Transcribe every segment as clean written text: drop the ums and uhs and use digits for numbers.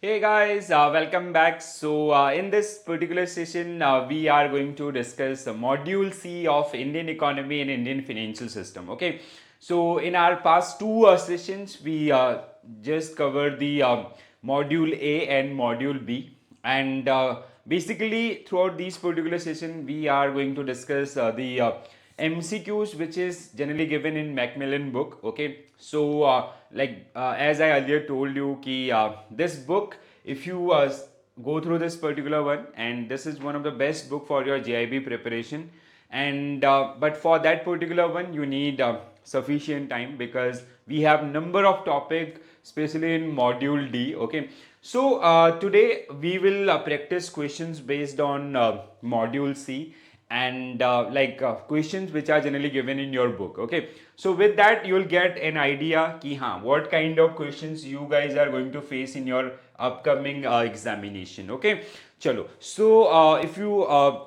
Hey guys, welcome back. In this particular session, we are going to discuss Module C of Indian economy and Indian financial system. Okay, so in our past two sessions, we just covered the Module A and Module B, and basically throughout these particular session, we are going to discuss the MCQs, which is generally given in Macmillan book. Okay, so as I earlier told you, ki this book, if you go through this particular one, and this is one of the best book for your JIB preparation, and but for that particular one, you need sufficient time because we have number of topic, especially in module D. Okay, so today we will practice questions based on module C and questions which are generally given in your book. Okay, so with that you'll get an idea ki what kind of questions you guys are going to face in your upcoming examination. Okay, chalo, so if you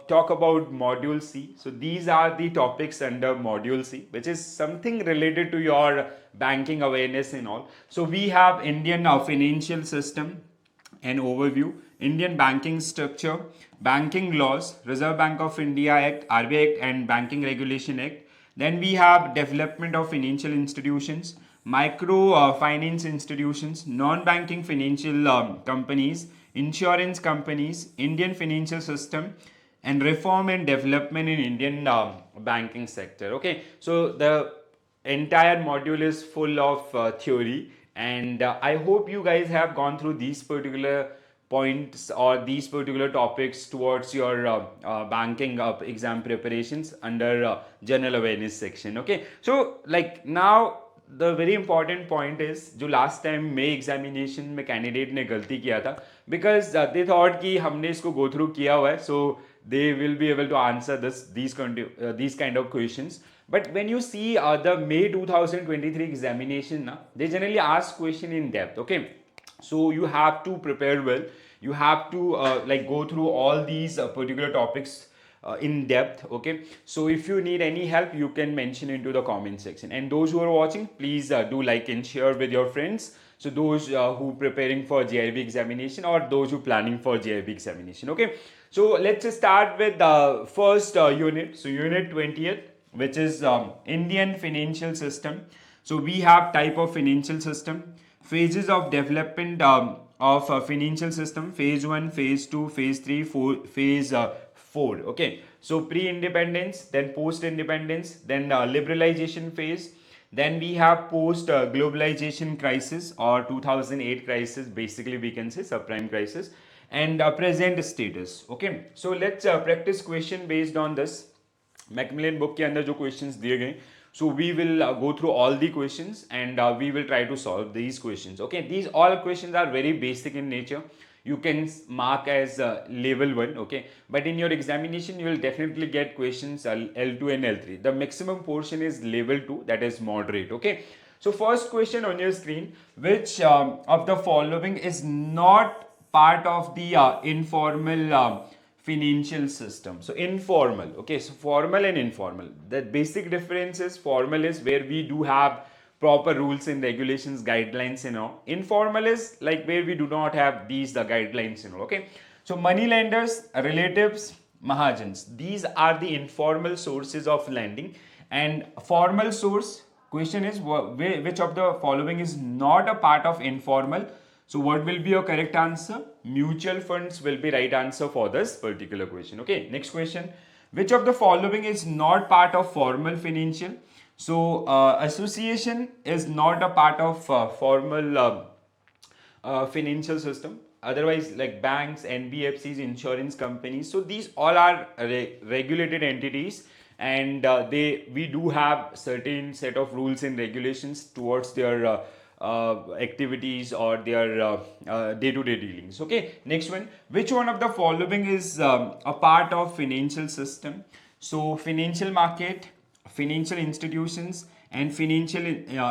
talk about module C, so these are the topics under module C, which is something related to your banking awareness and all. So we have Indian financial system, an overview, Indian banking structure, banking laws, Reserve Bank of India Act, RBI Act, and Banking Regulation Act. Then we have development of financial institutions, micro finance institutions, non-banking financial companies, insurance companies, Indian financial system, and reform and development in Indian banking sector. Okay, so the entire module is full of theory, and I hope you guys have gone through these particular points or these particular topics towards your banking exam preparations under general awareness section. Okay, so like now the very important point is जो last time May examination में candidate ने गलती किया था, because they thought कि हमने इसको go through किया हुआ है, so they will be able to answer these kind of questions. But when you see the May 2023 examination, they generally ask question in depth. Okay, so you have to prepare well. You have to go through all these particular topics in depth. Okay, so if you need any help, you can mention into the comment section. And those who are watching, please do like and share with your friends. So those who preparing for JIB examination or those who planning for JIB examination. Okay, so let's just start with the first unit. So unit 20th, which is Indian financial system. So we have type of financial system, phases of development of financial system, phase 1, phase 2, phase 3, phase 4. Okay, so pre-independence, then post-independence, then liberalization phase, then we have post globalization crisis or 2008 crisis, basically we can say subprime crisis, and present status. Okay, so let's practice question based on this. Macmillan book के अंदर जो questions दिए गए, so we will go through all the questions and we will try to solve these questions. Okay, these all questions are very basic in nature. You can mark as level 1. Okay, but in your examination you will definitely get questions L2 and L3. The maximum portion is level 2, that is moderate. Okay, so first question on your screen, which of the following is not part of the informal financial system? So informal. Okay, so formal and informal, the basic difference is formal is where we do have proper rules and regulations, guidelines, informal is like where we do not have these the guidelines. Okay, so money lenders, relatives, mahajans, these are the informal sources of lending. And formal source, question is which of the following is not a part of informal? So what will be your correct answer? Mutual funds will be right answer for this particular question. Okay, next question. Which of the following is not part of formal financial? So association is not a part of formal financial system. Otherwise, like banks, NBFCs, insurance companies, so these all are regulated entities, and we do have certain set of rules and regulations towards their activities or their day-to-day dealings. Okay, next one. Which one of the following is a part of financial system? So financial market, financial institutions, and financial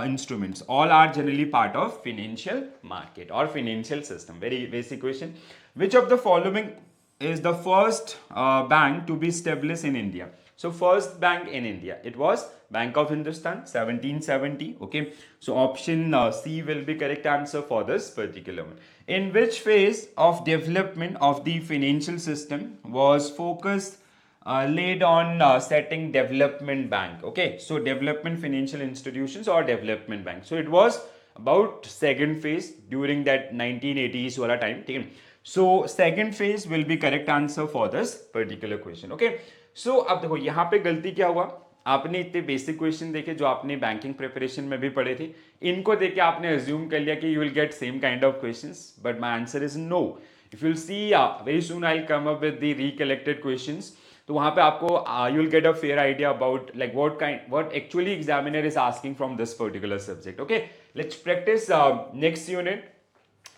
instruments all are generally part of financial market or financial system. Very basic question. Which of the following is the first bank to be established in India? So first bank in India, it was Bank of Hindustan, 1770. Okay, so option C will be correct answer for this particular one. In which phase of development of the financial system was focused laid on setting development bank? Okay, so development financial institutions or development bank. So it was about second phase during that 1980s wala time. Okay? So second phase will be correct answer for this particular question. Okay, so अब देखो यहाँ पे गलती क्या हुआ, आपने इतने basic question देखे जो आपने बैंकिंग प्रिपरेशन में भी पढ़े थे, इनको देख के आपने अज्यूम कर लिया कि you will get same kind of questions, but my answer is no. If you see very soon I will come up with the recollected questions, तो वहां पे आपको you will get a fair idea about like what actually examiner is asking from this particular subject. Okay, let's practice next unit,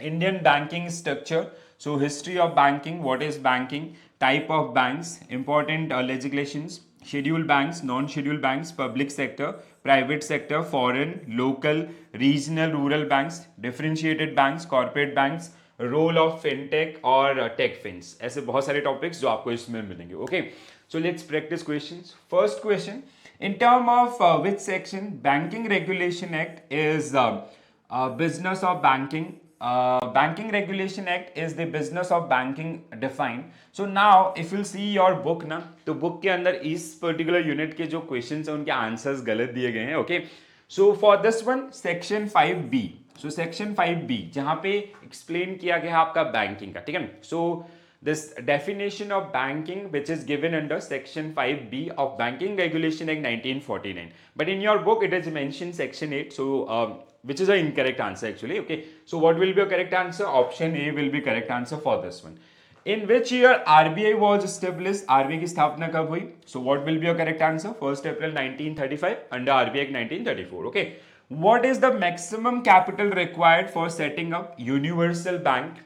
Indian banking structure. So history of banking, what is banking, type of banks, important legislations, scheduled banks, non-scheduled banks, public sector, private sector, foreign, local, regional, rural banks, differentiated banks, corporate banks, role of fintech और tech fins. ऐसे बहुत सारे topics जो आपको इसमें मिलेंगे. Okay, so let's practice questions. First question, in term of which section Banking Regulation Act is business of banking. Banking Regulation Act is the business of banking defined. So now if you'll see your book ना, तो book के अंदर इस particular unit के जो questions हैं उनके answers गलत दिए गए हैं. Okay, so for this one section 5B, so section 5B जहाँ पे explain किया गया है आपका banking का, ठीक है. So this definition of banking which is given under section 5B of Banking Regulation Act 1949, but in your book it is mentioned section 8. So which is an incorrect answer actually. Okay, so what will be a correct answer? Option A will be correct answer for this one. In which year RBI was established? RBI की स्थापना कब हुई? So what will be a correct answer? 1st April 1935 under RBI Act 1934. Okay, what is the maximum capital required for setting up universal bank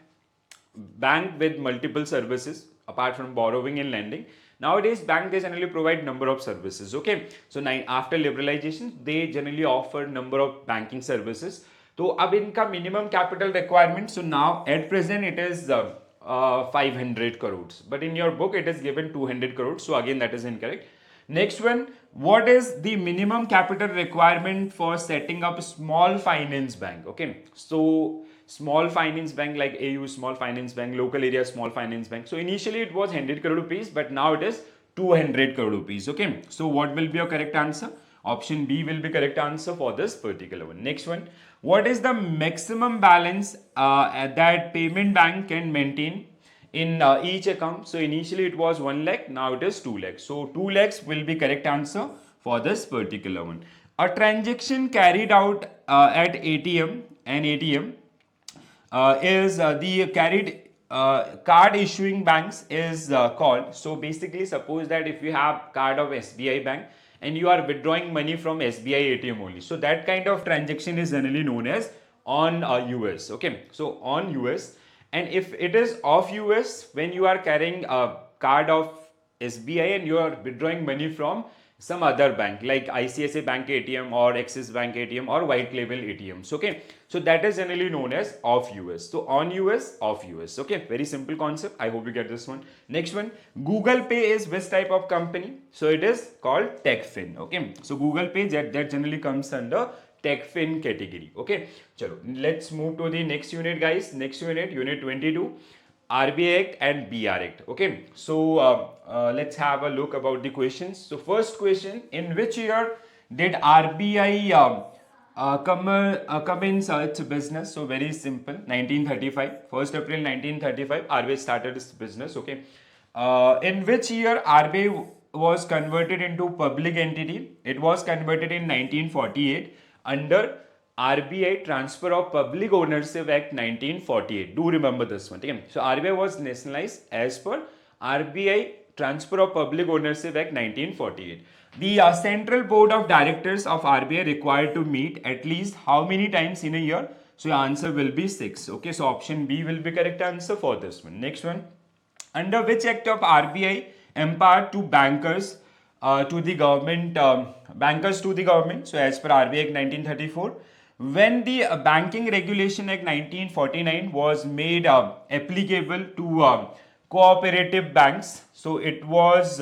with multiple services apart from borrowing and lending? Nowadays bank they generally provide number of services. Okay, so after liberalization they generally offer number of banking services. तो अब इनका minimum capital requirement, so now at present it is 500 crores, but in your book it is given 200 crores, so again that is incorrect. Next one, what is the minimum capital requirement for setting up small finance bank? Okay, so small finance bank like AU small finance bank, local area small finance bank. So initially it was 100 crore rupees, but now it is 200 crore rupees. Okay, so what will be your correct answer? Option B will be correct answer for this particular one. Next one, what is the maximum balance that payment bank can maintain in each account? So initially it was 1 lakh, now it is 2 lakhs. So 2 lakhs will be correct answer for this particular one. A transaction carried out at ATM and ATM is the carried card issuing banks is called. So basically suppose that if you have card of SBI bank and you are withdrawing money from SBI ATM only, so that kind of transaction is generally known as on US. Okay, so on US, and if it is off US, when you are carrying a card of SBI and you are withdrawing money from some other bank like ICICI Bank ATM or Axis Bank ATM or white label ATMs. Okay, so that is generally known as off US. So on US, off US. Okay, very simple concept. I hope you get this one. Next one, Google Pay is which type of company? So it is called TechFin. Okay, so Google Pay that generally comes under TechFin category. Okay, chalo, let's move to the next unit, guys. Next unit, unit 22. RBI Act and BR Act. Okay, so let's have a look about the questions. So first question, in which year did RBI commence its business? So very simple, 1935, 1st April 1935 RBI started its business. Okay, in which year RBI was converted into public entity? It was converted in 1948 under RBI Transfer of Public Ownership Act 1948. Do remember this one. Okay? So RBI was nationalized as per RBI Transfer of Public Ownership Act 1948. The Central Board of Directors of RBI required to meet at least how many times in a year? So your answer will be 6. Okay, so option B will be correct answer for this one. Next one, under which act of RBI empowered to bankers to the government, bankers to the government? So as per RBI Act 1934. When the Banking Regulation Act 1949 was made applicable to cooperative banks, so it was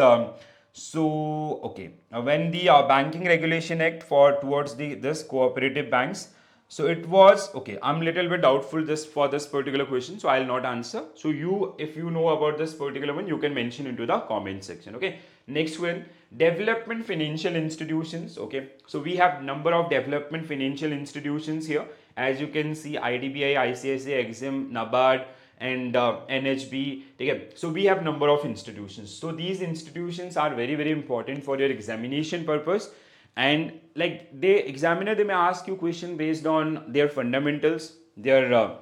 So, okay, when the Banking Regulation Act for towards the this cooperative banks, so it was okay. I'm little bit doubtful just for this particular question, so I'll not answer. So you, if you know about this particular one, you can mention into the comment section. Okay. Next one, development financial institutions. Okay. So we have number of development financial institutions here. As you can see, IDBI, ICICI, Exim, NABARD, and NHB. Okay. So we have number of institutions. So these institutions are very important for your examination purpose, and like the examiner, they may ask you question based on their fundamentals, their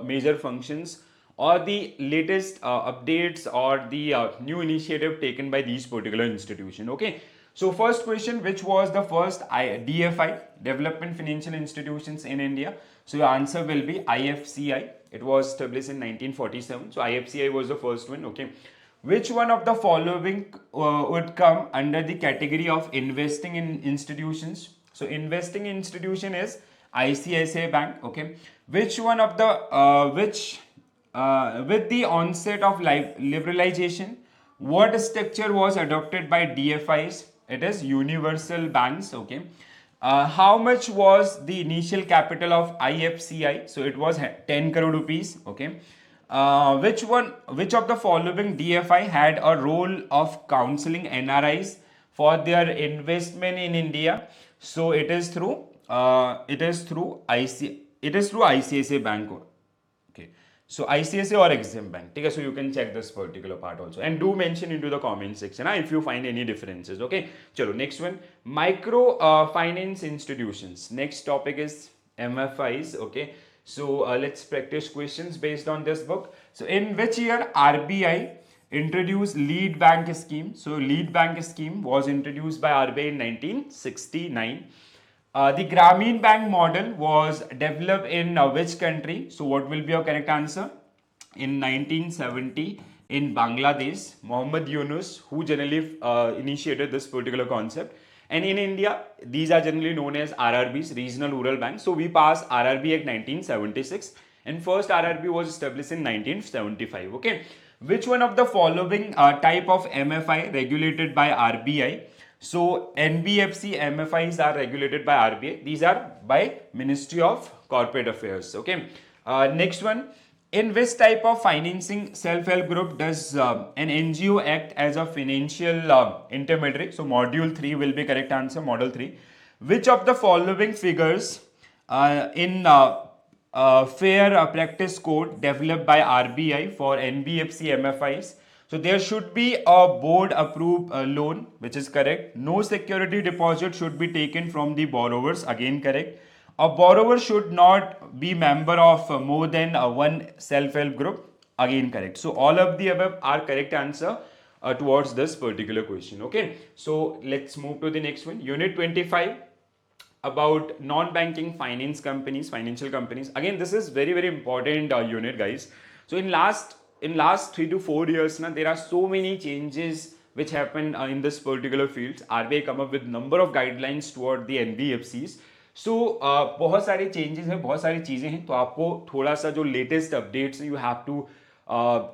major functions, or the latest updates or the new initiative taken by these particular institution. Okay. So first question, which was the first DFI, development financial institutions in India? So your answer will be IFCI. It was established in 1947. So IFCI was the first one. Okay. Which one of the following would come under the category of investing in institutions? So investing institution is ICICI Bank. Okay. Which one of the which with the onset of liberalization, what structure was adopted by DFIs? It is universal banks. Okay. How much was the initial capital of IFCI? So it was 10 crore rupees. Okay. Which of the following DFI had a role of counseling NRIs for their investment in India? So it is through ICICI Bank. Okay. So ICICI or Exim Bank. Okay, so you can check this particular part also, and do mention into the comment section if you find any differences. Okay. Chalo, next one, micro finance institutions. Next topic is MFIs. Okay. So let's practice questions based on this book. So in which year RBI introduced lead bank scheme? So lead bank scheme was introduced by RBI in 1969. The Grameen Bank model was developed in which country? So what will be your correct answer? In 1970 in Bangladesh, Muhammad Yunus, who generally initiated this particular concept. And in India, these are generally known as RRBs, Regional Rural Banks. So we passed RRB Act 1976, and first RRB was established in 1975. Okay. Which one of the following type of MFI regulated by RBI? So NBFC MFIs are regulated by RBI. These are by Ministry of Corporate Affairs. Okay. Next one. In which type of financing self-help group does an NGO act as a financial intermediary? So module 3 will be correct answer, model 3. Which of the following figures in fair practice code developed by RBI for NBFC MFIs? So there should be a board approved loan, which is correct. No security deposit should be taken from the borrowers, again correct. A borrower should not be member of more than one self-help group, again correct. So all of the above are correct answer towards this particular question. Okay, so let's move to the next one, unit 25, about non-banking finance companies, financial companies. Again, this is very important unit, guys. So in last 3 to 4 years now, there are so many changes which happen in this particular field. RBI come up with number of guidelines toward the NBFCs. सो बहुत सारे changes हैं, बहुत सारी चीज़ें हैं, तो आपको थोड़ा सा जो latest updates you have to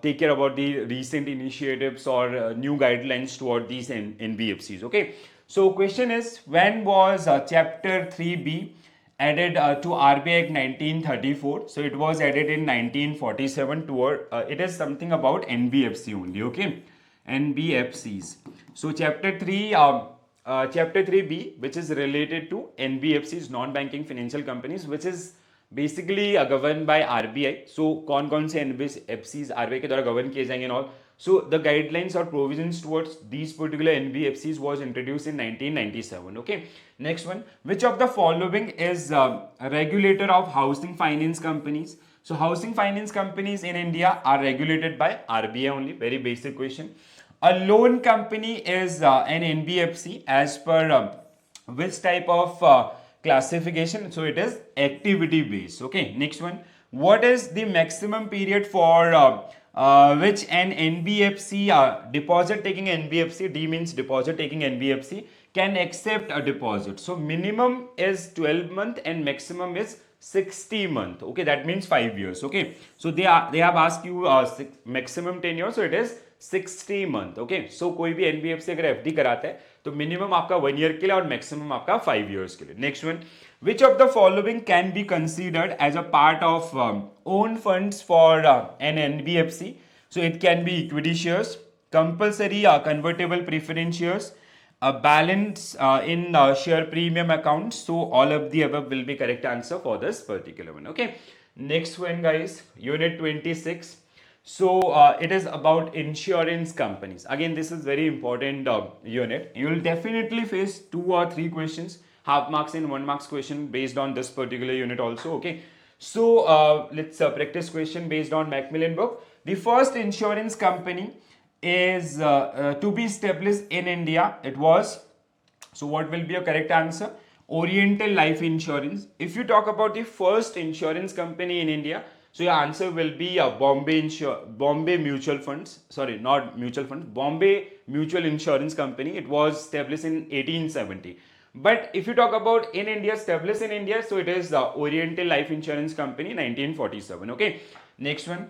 take care about the recent initiatives or new guidelines toward these NBFCs. Okay, so question is, when was chapter 3B added to RBI Act 1934? So it was added in 1947 toward it is something about NBFC only. Okay, NBFCs. So chapter 3 Chapter 3B, which is related to NBFCs, non-banking financial companies, which is basically governed by RBI. So कौन से NBFCs RBI के द्वारा govern किए जाएंगे and all. So the guidelines or provisions towards these particular NBFCs was introduced in 1997. Okay. Next one, which of the following is a regulator of housing finance companies? So housing finance companies in India are regulated by RBI only. Very basic question. A loan company is an NBFC as per which type of classification? So it is activity based. Okay, next one. What is the maximum period for which an NBFC, deposit taking NBFC, D means deposit taking NBFC, can accept a deposit? So minimum is 12 month and maximum is 60 month. Okay, that means 5 years. Okay, so they have asked you maximum tenure, so it is 60 month. Okay, so कोई भी NBFC अगर FD कराता है तो minimum आपका 1 year के लिए और मैक्सिमम आपका 5 इयर्स के लिए। Next one, which of the following can be considered as a part of own funds for an NBFC? So it can be equity shares, compulsory convertible preference shares, a balance in share premium accounts. So all of the above will be correct answer for this particular one. Okay, next one guys, unit 26. So it is about insurance companies. Again, this is very important unit. You will definitely face 2 or 3 questions, half marks and 1 marks question based on this particular unit also. Okay, so let's practice question based on Macmillan book. The first insurance company is to be established in India. It was, so what will be your correct answer? Oriental Life Insurance. If you talk about the first insurance company in India, so your answer will be Bombay Mutual Funds. Sorry, not mutual funds. Bombay Mutual Insurance Company. It was established in 1870. But if you talk about in India, established in India, so it is the Oriental Life Insurance Company, 1947. Okay. Next one,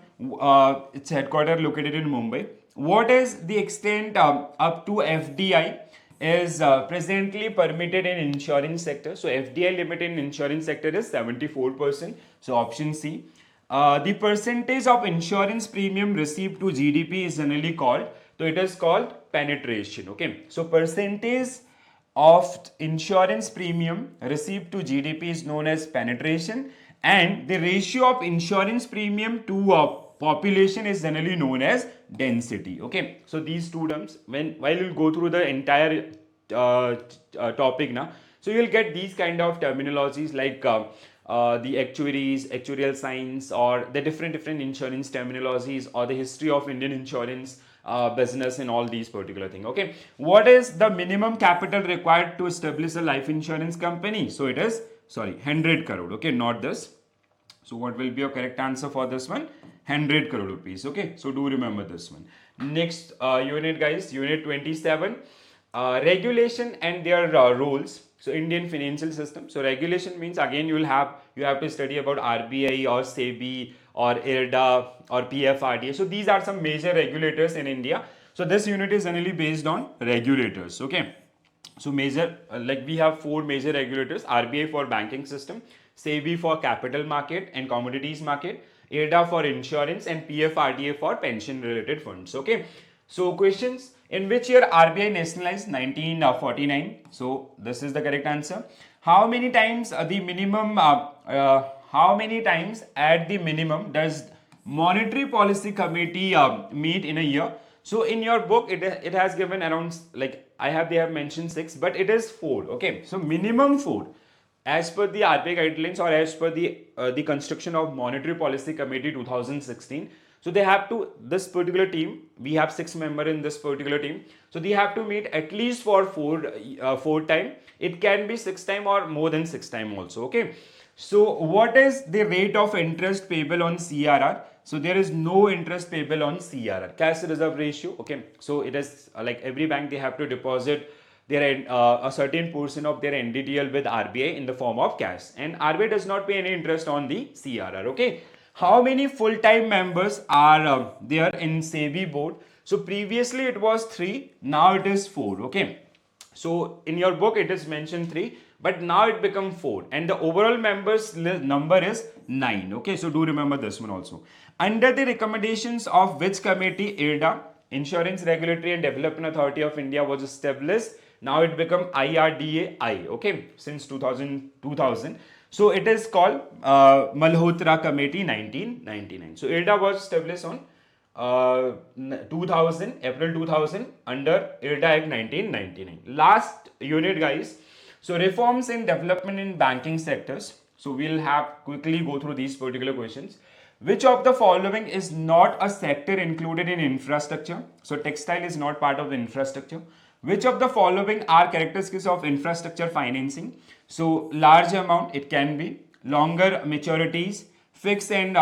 its headquarters located in Mumbai. What is the extent up to FDI is presently permitted in insurance sector? So FDI limit in insurance sector is 74%. So option C. The percentage of insurance premium received to GDP is generally called, so it is called penetration. Okay, so percentage of insurance premium received to GDP is known as penetration, and the ratio of insurance premium to population is generally known as density. Okay, so these two terms, while you'll go through the entire topic now, so you'll get these kind of terminologies like the actuaries, actuarial science, or the different insurance terminologies, or the history of Indian insurance business and all these particular things. Okay, what is the minimum capital required to establish a life insurance company? So it is, sorry, 100 crore. Okay, not this. So what will be your correct answer for this one? 100 crore rupees. Okay, so do remember this one. Next unit guys, unit 27, regulation and their roles. So Indian financial system. So regulation means again you have to study about RBI or SEBI or IRDA or PFRDA. So these are some major regulators in India. So this unit is generally based on regulators. Okay, so major like we have 4 major regulators: RBI for banking system, SEBI for capital market and commodities market, IRDA for insurance, and PFRDA for pension related funds. Okay, so questions: in which year RBI nationalized? 1949. So this is the correct answer. How many times the minimum how many times at the minimum does monetary policy committee meet in a year? So in your book it has given around, like they have mentioned 6, but it is 4. Okay, so minimum 4 as per the RBI guidelines, or as per the construction of monetary policy committee 2016. So they have to, this particular team, we have 6 members in this particular team, so they have to meet at least for 4 time. It can be 6 time or more than 6 time also. Okay, so what is the rate of interest payable on CRR? So there is no interest payable on CRR, cash reserve ratio. Okay, so it is like every bank, they have to deposit their a certain portion of their NDTL with RBI in the form of cash, and RBI does not pay any interest on the CRR. Okay, how many full-time members are there in SEBI board? So previously it was 3, now it is 4. Okay, so in your book it is mentioned 3, but now it become 4, and the overall members number is 9. Okay, so do remember this one also. Under the recommendations of which committee IRDA, Insurance Regulatory and Development Authority of India, was established? Now it become IRDAI. Okay, since 2000. So it is called Malhotra Committee, 1999. So IRDA was established on 2000, April 2000, under IRDA Act 1999. Last unit guys, so reforms in development in banking sectors. So we'll have quickly go through these particular questions. Which of the following is not a sector included in infrastructure? So textile is not part of the infrastructure. Which of the following are characteristics of infrastructure financing? So large amount, it can be longer maturities, fixed and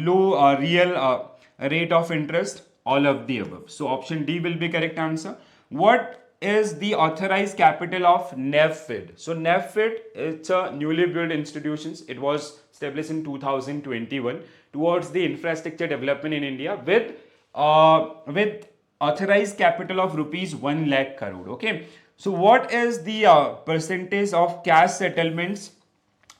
low real rate of interest, all of the above. So option D will be correct answer. What is the authorized capital of NEFID? So NEFID, it's a newly built institutions. It was established in 2021 towards the infrastructure development in India with authorized capital of rupees 1 lakh crore. Okay, so what is the percentage of cash settlements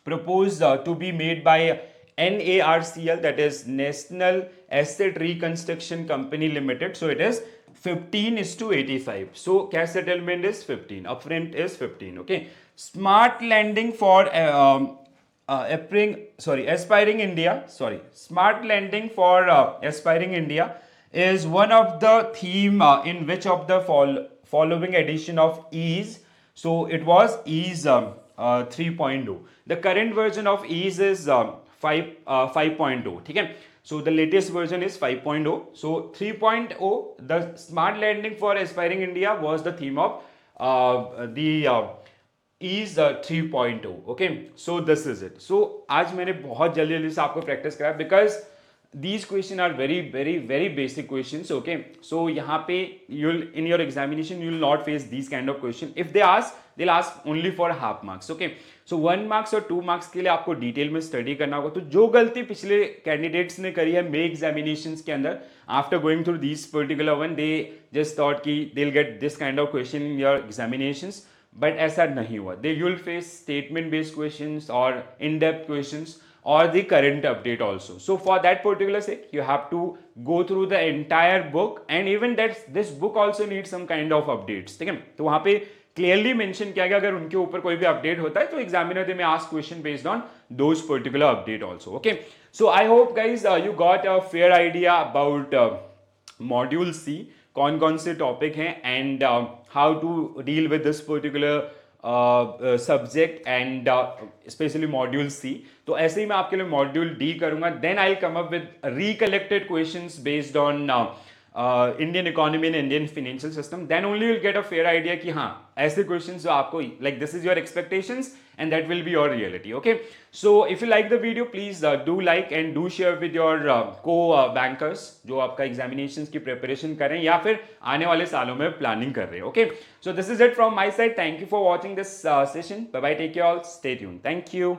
proposed to be made by NARCL, that is National Asset Reconstruction Company Limited? So it is 15 is to 85. So cash settlement is 15, upfront is 15. Okay, smart lending for aspiring India. Sorry, smart lending for aspiring India is one of the theme in which of the following edition of ease. So it was ease 3.0. The current version of ease is 5.0. Okay, so the latest version is 5.0. So 3.0, the smart lending for aspiring India, was the theme of the is 3.0. Okay, so this is it. So आज मैंने बहुत जल्दी जल्दी से आपको practice कराया because these question are very very very basic questions. Okay, so यहाँ पे you'll in your examination you will not face these kind of question. If they ask, they'll ask only for half marks. Okay, so 1 marks और 2 marks के लिए आपको detail में study करना होगा. तो जो गलती पिछले कैंडिडेट्स ने करी है मे एग्जामिनेशंस के अंदर, after going through this particular one, they just thought कि they will get this kind of question in your examinations, but ऐसा नहीं हुआ. They you will face statement based questions और in depth questions or the current update also. So for that particular sake, you have to go through the entire book, and even that this book also needs some kind of updates. ठीक है, तो वहां पे clearly mention किया गया अगर उनके ऊपर कोई भी अपडेट होता है तो examiner they may ask question based on those particular update also. Okay, so I hope guys you got a fair idea about module C, कौन कौन से टॉपिक हैं and how to deal with this particular subject and specially module C. तो ऐसे ही मैं आपके लिए मॉड्यूल डी करूंगा. Then I will come up with recollected questions based on Indian economy and Indian financial system. Then only will get a fair idea कि हाँ ऐसे क्वेश्चंस जो आपको like this is your expectations and that will be your reality. Okay, so if you like the video please do like and do share with your को bankers जो आपका examinations की preparation कर रहे हैं या फिर आने वाले सालों में प्लानिंग कर रहे हैं. Okay, so this is it from my side. Thank you for watching this session. Bye bye, take care all, stay tuned. Thank you.